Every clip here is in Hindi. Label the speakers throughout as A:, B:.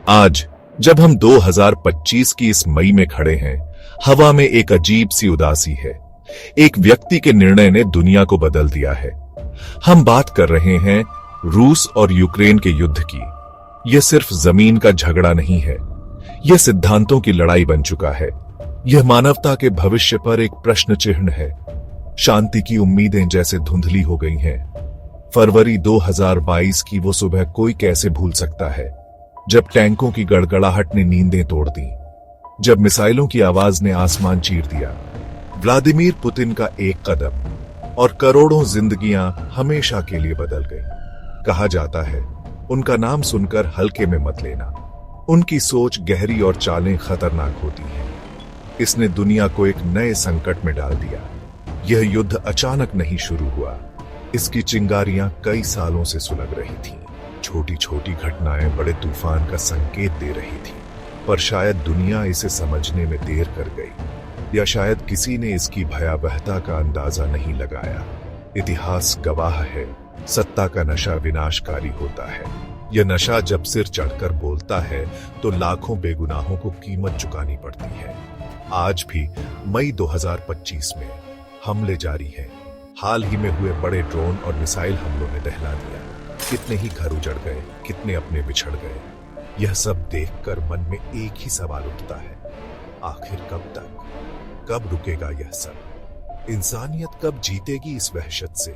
A: आज जब हम 2025 की इस मई में खड़े हैं, हवा में एक अजीब सी उदासी है। एक व्यक्ति के निर्णय ने दुनिया को बदल दिया है। हम बात कर रहे हैं रूस और यूक्रेन के युद्ध की। यह सिर्फ जमीन का झगड़ा नहीं है, यह सिद्धांतों की लड़ाई बन चुका है। यह मानवता के भविष्य पर एक प्रश्न चिन्ह है। शांति की उम्मीदें जैसे धुंधली हो गई हैं। फरवरी 2022 की वो सुबह कोई कैसे भूल सकता है, जब टैंकों की गड़गड़ाहट ने नींदें तोड़ दी, जब मिसाइलों की आवाज ने आसमान चीर दिया। व्लादिमीर पुतिन का एक कदम और करोड़ों जिंदगियां हमेशा के लिए बदल गई। कहा जाता है, उनका नाम सुनकर हल्के में मत लेना। उनकी सोच गहरी और चालें खतरनाक होती हैं। इसने दुनिया को एक नए संकट में डाल दिया। यह युद्ध अचानक नहीं शुरू हुआ। इसकी चिंगारियां कई सालों से सुलग रही थीं। छोटी छोटी घटनाएं बड़े तूफान का संकेत दे रही थी, पर शायद दुनिया इसे समझने में देर कर गई, या शायद किसी ने इसकी भयावहता का अंदाजा नहीं लगाया। इतिहास गवाह है, सत्ता का नशा विनाशकारी होता है। यह नशा जब सिर चढ़कर बोलता है तो लाखों बेगुनाहों को कीमत चुकानी पड़ती है। आज भी मई 2025 में हमले जारी हैं। हाल ही में हुए बड़े ड्रोन और मिसाइल हमलों ने दहला दिया। कितने ही घर उजड़ गए, कितने अपने बिछड़ गए। यह सब देखकर मन में एक ही सवाल उठता है, आखिर कब तक, कब रुकेगा यह सब? इंसानियत कब जीतेगी इस वहशत से?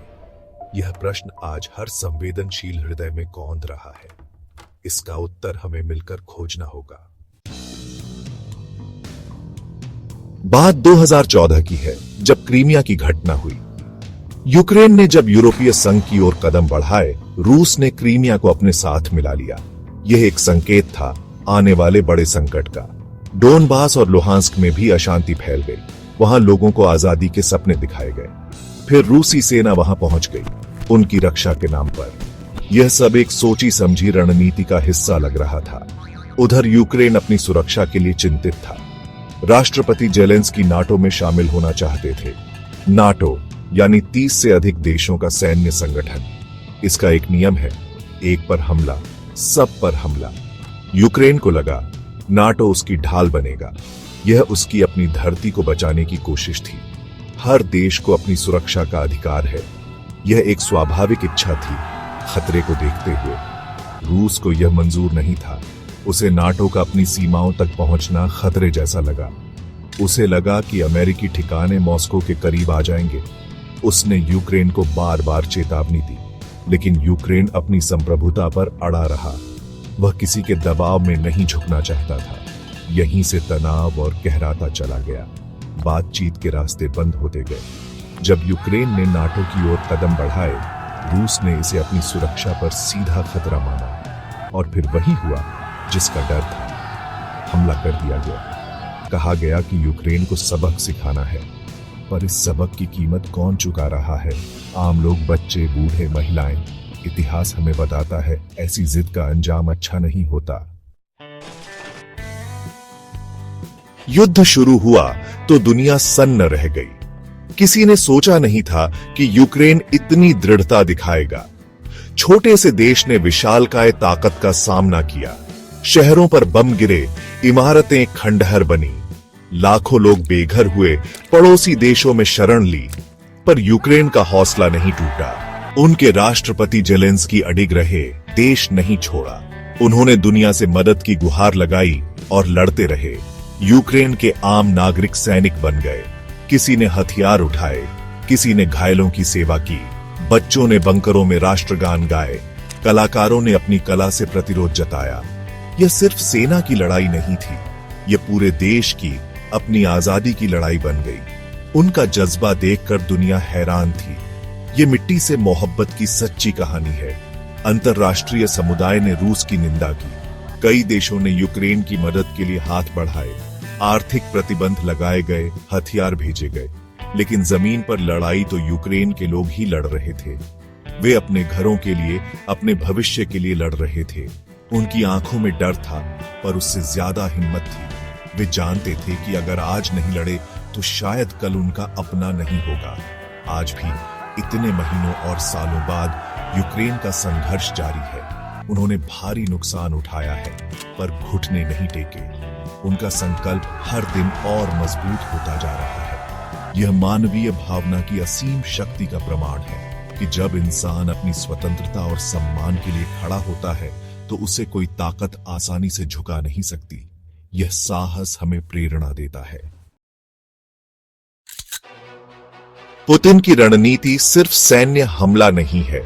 A: यह प्रश्न आज हर संवेदनशील हृदय में कौंध रहा है। इसका उत्तर हमें मिलकर खोजना होगा। बात 2014 की है, जब क्रीमिया की घटना हुई। यूक्रेन ने जब यूरोपीय संघ की ओर कदम बढ़ाए, रूस ने क्रीमिया को अपने साथ मिला लिया। यह एक संकेत था आने वाले बड़े संकट का। डोनबास और लुहांस्क में भी अशांति फैल गई। वहां लोगों को आजादी के सपने दिखाए गए। फिर रूसी सेना वहां पहुंच गई, उनकी रक्षा के नाम पर। यह सब एक सोची समझी रणनीति का हिस्सा लग रहा था। उधर यूक्रेन अपनी सुरक्षा के लिए चिंतित था। राष्ट्रपति जेलेंस्की नाटो में शामिल होना चाहते थे। नाटो यानी 30 से अधिक देशों का सैन्य संगठन। इसका एक नियम है, एक पर हमला, सब पर हमला। यूक्रेन को लगा नाटो उसकी ढाल बनेगा। यह उसकी अपनी धरती को बचाने की कोशिश थी। हर देश को अपनी सुरक्षा का अधिकार है, यह एक स्वाभाविक इच्छा थी। खतरे को देखते हुए रूस को यह मंजूर नहीं था। उसे नाटो का अपनी सीमाओं तक पहुंचना खतरे जैसा लगा। उसे लगा कि अमेरिकी ठिकाने मॉस्को के करीब आ जाएंगे। उसने यूक्रेन को बार बार चेतावनी दी, लेकिन यूक्रेन अपनी संप्रभुता पर अड़ा रहा। वह किसी के दबाव में नहीं झुकना चाहता था। यहीं से तनाव और गहराता चला गया। बातचीत के रास्ते बंद होते गए। जब यूक्रेन ने नाटो की ओर कदम बढ़ाए, रूस ने इसे अपनी सुरक्षा पर सीधा खतरा माना। और फिर वही हुआ जिसका डर था। हमला कर दिया गया। कहा गया कि यूक्रेन को सबक सिखाना है, पर इस सबक की कीमत कौन चुका रहा है? आम लोग, बच्चे, बूढ़े, महिलाएं। इतिहास हमें बताता है, ऐसी जिद का अंजाम अच्छा नहीं होता। युद्ध शुरू हुआ तो दुनिया सन्न रह गई। किसी ने सोचा नहीं था कि यूक्रेन इतनी दृढ़ता दिखाएगा। छोटे से देश ने विशालकाय ताकत का सामना किया। शहरों पर बम गिरे, इमारतें खंडहर बनी, लाखों लोग बेघर हुए, पड़ोसी देशों में शरण ली। पर यूक्रेन का हौसला नहीं टूटा। उनके राष्ट्रपति जेलेंस्की अडिग रहे, देश नहीं छोड़ा। उन्होंने दुनिया से मदद की गुहार लगाई और लड़ते रहे। यूक्रेन के आम नागरिक सैनिक बन गए। किसी ने हथियार उठाए, किसी ने घायलों की सेवा की। बच्चों ने बंकरों में राष्ट्रगान गाए, कलाकारों ने अपनी कला से प्रतिरोध जताया। यह सिर्फ सेना की लड़ाई नहीं थी, यह पूरे देश की, अपनी आजादी की लड़ाई बन गई। उनका जज्बा देखकर दुनिया हैरान थी। ये मिट्टी से मोहब्बत की सच्ची कहानी है। अंतर्राष्ट्रीय समुदाय ने रूस की निंदा की। कई देशों ने यूक्रेन की मदद के लिए हाथ बढ़ाए। आर्थिक प्रतिबंध लगाए गए, हथियार भेजे गए। लेकिन जमीन पर लड़ाई तो यूक्रेन के लोग ही लड़ रहे थे। वे अपने घरों के लिए, अपने भविष्य के लिए लड़ रहे थे। उनकी आंखों में डर था, पर उससे ज्यादा हिम्मत थी। वे जानते थे कि अगर आज नहीं लड़े तो शायद कल उनका अपना नहीं होगा। आज भी इतने महीनों और सालों बाद यूक्रेन का संघर्ष जारी है। उन्होंने भारी नुकसान उठाया है, पर घुटने नहीं टेके। उनका संकल्प हर दिन और मजबूत होता जा रहा है। यह मानवीय भावना की असीम शक्ति का प्रमाण है कि जब इंसान अपनी स्वतंत्रता और सम्मान के लिए खड़ा होता है तो उसे कोई ताकत आसानी से झुका नहीं सकती। यह साहस हमें प्रेरणा देता है। पुतिन की रणनीति सिर्फ सैन्य हमला नहीं है।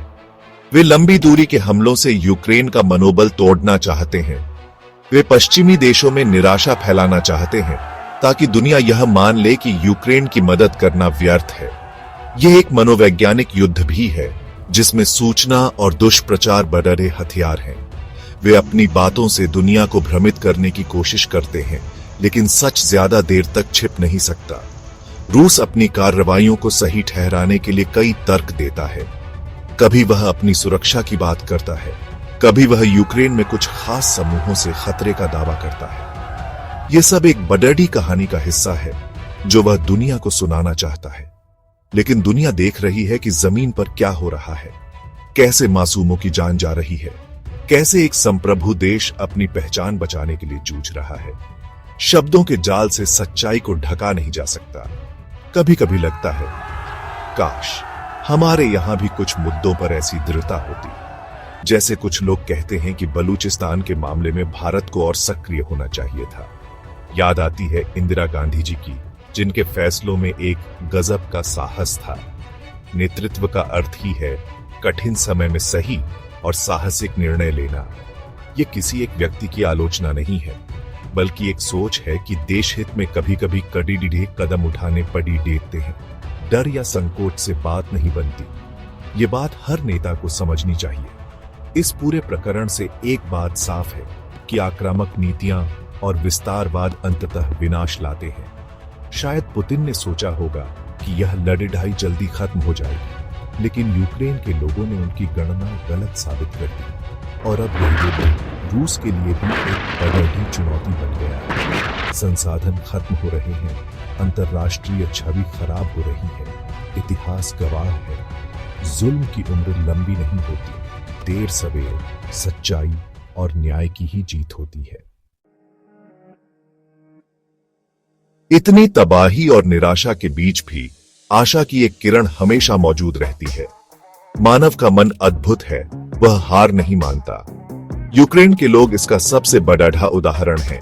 A: वे लंबी दूरी के हमलों से यूक्रेन का मनोबल तोड़ना चाहते हैं। वे पश्चिमी देशों में निराशा फैलाना चाहते हैं ताकि दुनिया यह मान ले कि यूक्रेन की मदद करना व्यर्थ है। यह एक मनोवैज्ञानिक युद्ध भी है जिसमें सूचना और दुष्प्रचार बड़े हथियार हैं। वे अपनी बातों से दुनिया को भ्रमित करने की कोशिश करते हैं, लेकिन सच ज्यादा देर तक छिप नहीं सकता। रूस अपनी कार्रवाइयों को सही ठहराने के लिए कई तर्क देता है। कभी वह अपनी सुरक्षा की बात करता है, कभी वह यूक्रेन में कुछ खास समूहों से खतरे का दावा करता है। यह सब एक बड़ी कहानी का हिस्सा है जो वह दुनिया को सुनाना चाहता है। लेकिन दुनिया देख रही है कि जमीन पर क्या हो रहा है, कैसे मासूमों की जान जा रही है, कैसे एक संप्रभु देश अपनी पहचान बचाने के लिए जूझ रहा है। शब्दों के जाल से सच्चाई को ढका नहीं जा सकता। कभी कभी लगता है काश हमारे यहां भी कुछ मुद्दों पर ऐसी दृढ़ता होती। जैसे कुछ लोग कहते हैं कि बलूचिस्तान के मामले में भारत को और सक्रिय होना चाहिए था। याद आती है इंदिरा गांधी जी की, जिनके फैसलों में एक गजब का साहस था। नेतृत्व का अर्थ ही है कठिन समय में सही और साहसिक निर्णय लेना। यह किसी एक व्यक्ति की आलोचना नहीं है, बल्कि एक सोच है कि देश हित में कभी कभी कड़ी कदम उठाने पड़ी देते हैं। डर या संकोच से बात नहीं बनती। ये बात हर नेता को समझनी चाहिए। इस पूरे प्रकरण से एक बात साफ है कि आक्रामक नीतियां और विस्तारवाद अंततः विनाश लाते हैं। शायद पुतिन ने सोचा होगा कि यह लड़ाई जल्दी खत्म हो जाएगी, लेकिन यूक्रेन के लोगों ने उनकी गणना गलत साबित कर दी और अब यह युद्ध रूस के लिए भी एक बड़ी चुनौती बन गया है। संसाधन खत्म हो रहे हैं, अंतर्राष्ट्रीय छवि खराब हो रही है। इतिहास गवाह है, जुल्म की उम्र लंबी नहीं होती। देर सवेर सच्चाई और न्याय की ही जीत होती है। इतनी तबाही और निराशा के बीच भी आशा की एक किरण हमेशा मौजूद रहती है। मानव का मन अद्भुत है, वह हार नहीं मानता। यूक्रेन के लोग इसका सबसे बड़ा उदाहरण हैं।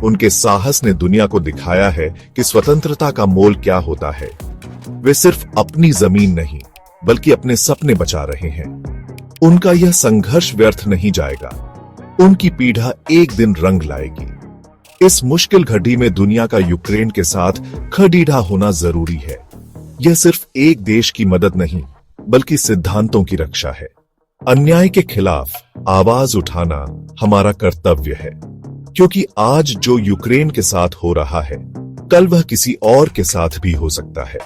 A: उनके साहस ने दुनिया को दिखाया है कि स्वतंत्रता का मोल क्या होता है। वे सिर्फ अपनी जमीन नहीं, बल्कि अपने सपने बचा रहे हैं। उनका यह संघर्ष व्यर्थ नहीं जाएगा। उनकी पीढ़ा एक दिन रंग लाएगी। इस मुश्किल घड़ी में दुनिया का यूक्रेन के साथ खड़ीढ़ा होना जरूरी है। यह सिर्फ एक देश की मदद नहीं, बल्कि सिद्धांतों की रक्षा है। अन्याय के खिलाफ आवाज उठाना हमारा कर्तव्य है, क्योंकि आज जो यूक्रेन के साथ हो रहा है, कल वह किसी और के साथ भी हो सकता है।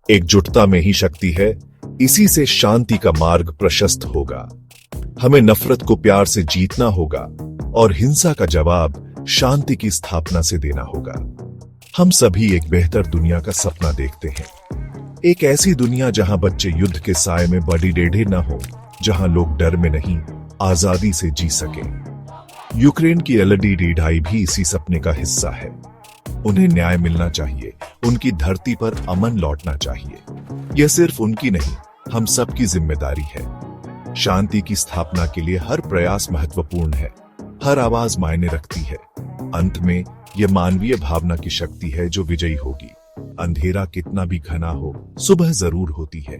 A: एकजुटता में ही शक्ति है, इसी से शांति का मार्ग प्रशस्त होगा। हमें नफरत को प्यार से जीतना होगा और हिंसा का जवाब शांति की स्थापना से देना होगा। हम सभी एक बेहतर दुनिया का सपना देखते हैं, एक ऐसी दुनिया जहां बच्चे युद्ध के साए में बड़ी टेढ़े न हो, जहां लोग डर में नहीं आजादी से जी सकें। यूक्रेन की लड़ाई भी इसी सपने का हिस्सा है। उन्हें न्याय मिलना चाहिए, उनकी धरती पर अमन लौटना चाहिए। यह सिर्फ उनकी नहीं, हम सबकी जिम्मेदारी है। शांति की स्थापना के लिए हर प्रयास महत्वपूर्ण है, हर आवाज मायने रखती है। अंत में यह मानवीय भावना की शक्ति है जो विजयी होगी। अंधेरा कितना भी घना हो, सुबह जरूर होती है।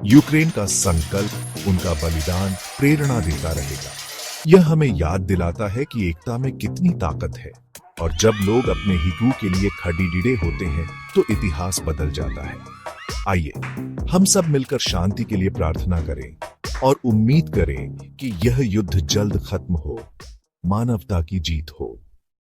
A: यूक्रेन का संकल्प, उनका बलिदान प्रेरणा देता रहेगा। यह हमें याद दिलाता है कि एकता में कितनी ताकत है, और जब लोग अपने हितों के लिए खड़ीड़े होते हैं तो इतिहास बदल जाता है। आइए हम सब मिलकर शांति के लिए प्रार्थना करें और उम्मीद करें कि यह युद्ध जल्द खत्म हो, मानवता की जीत हो।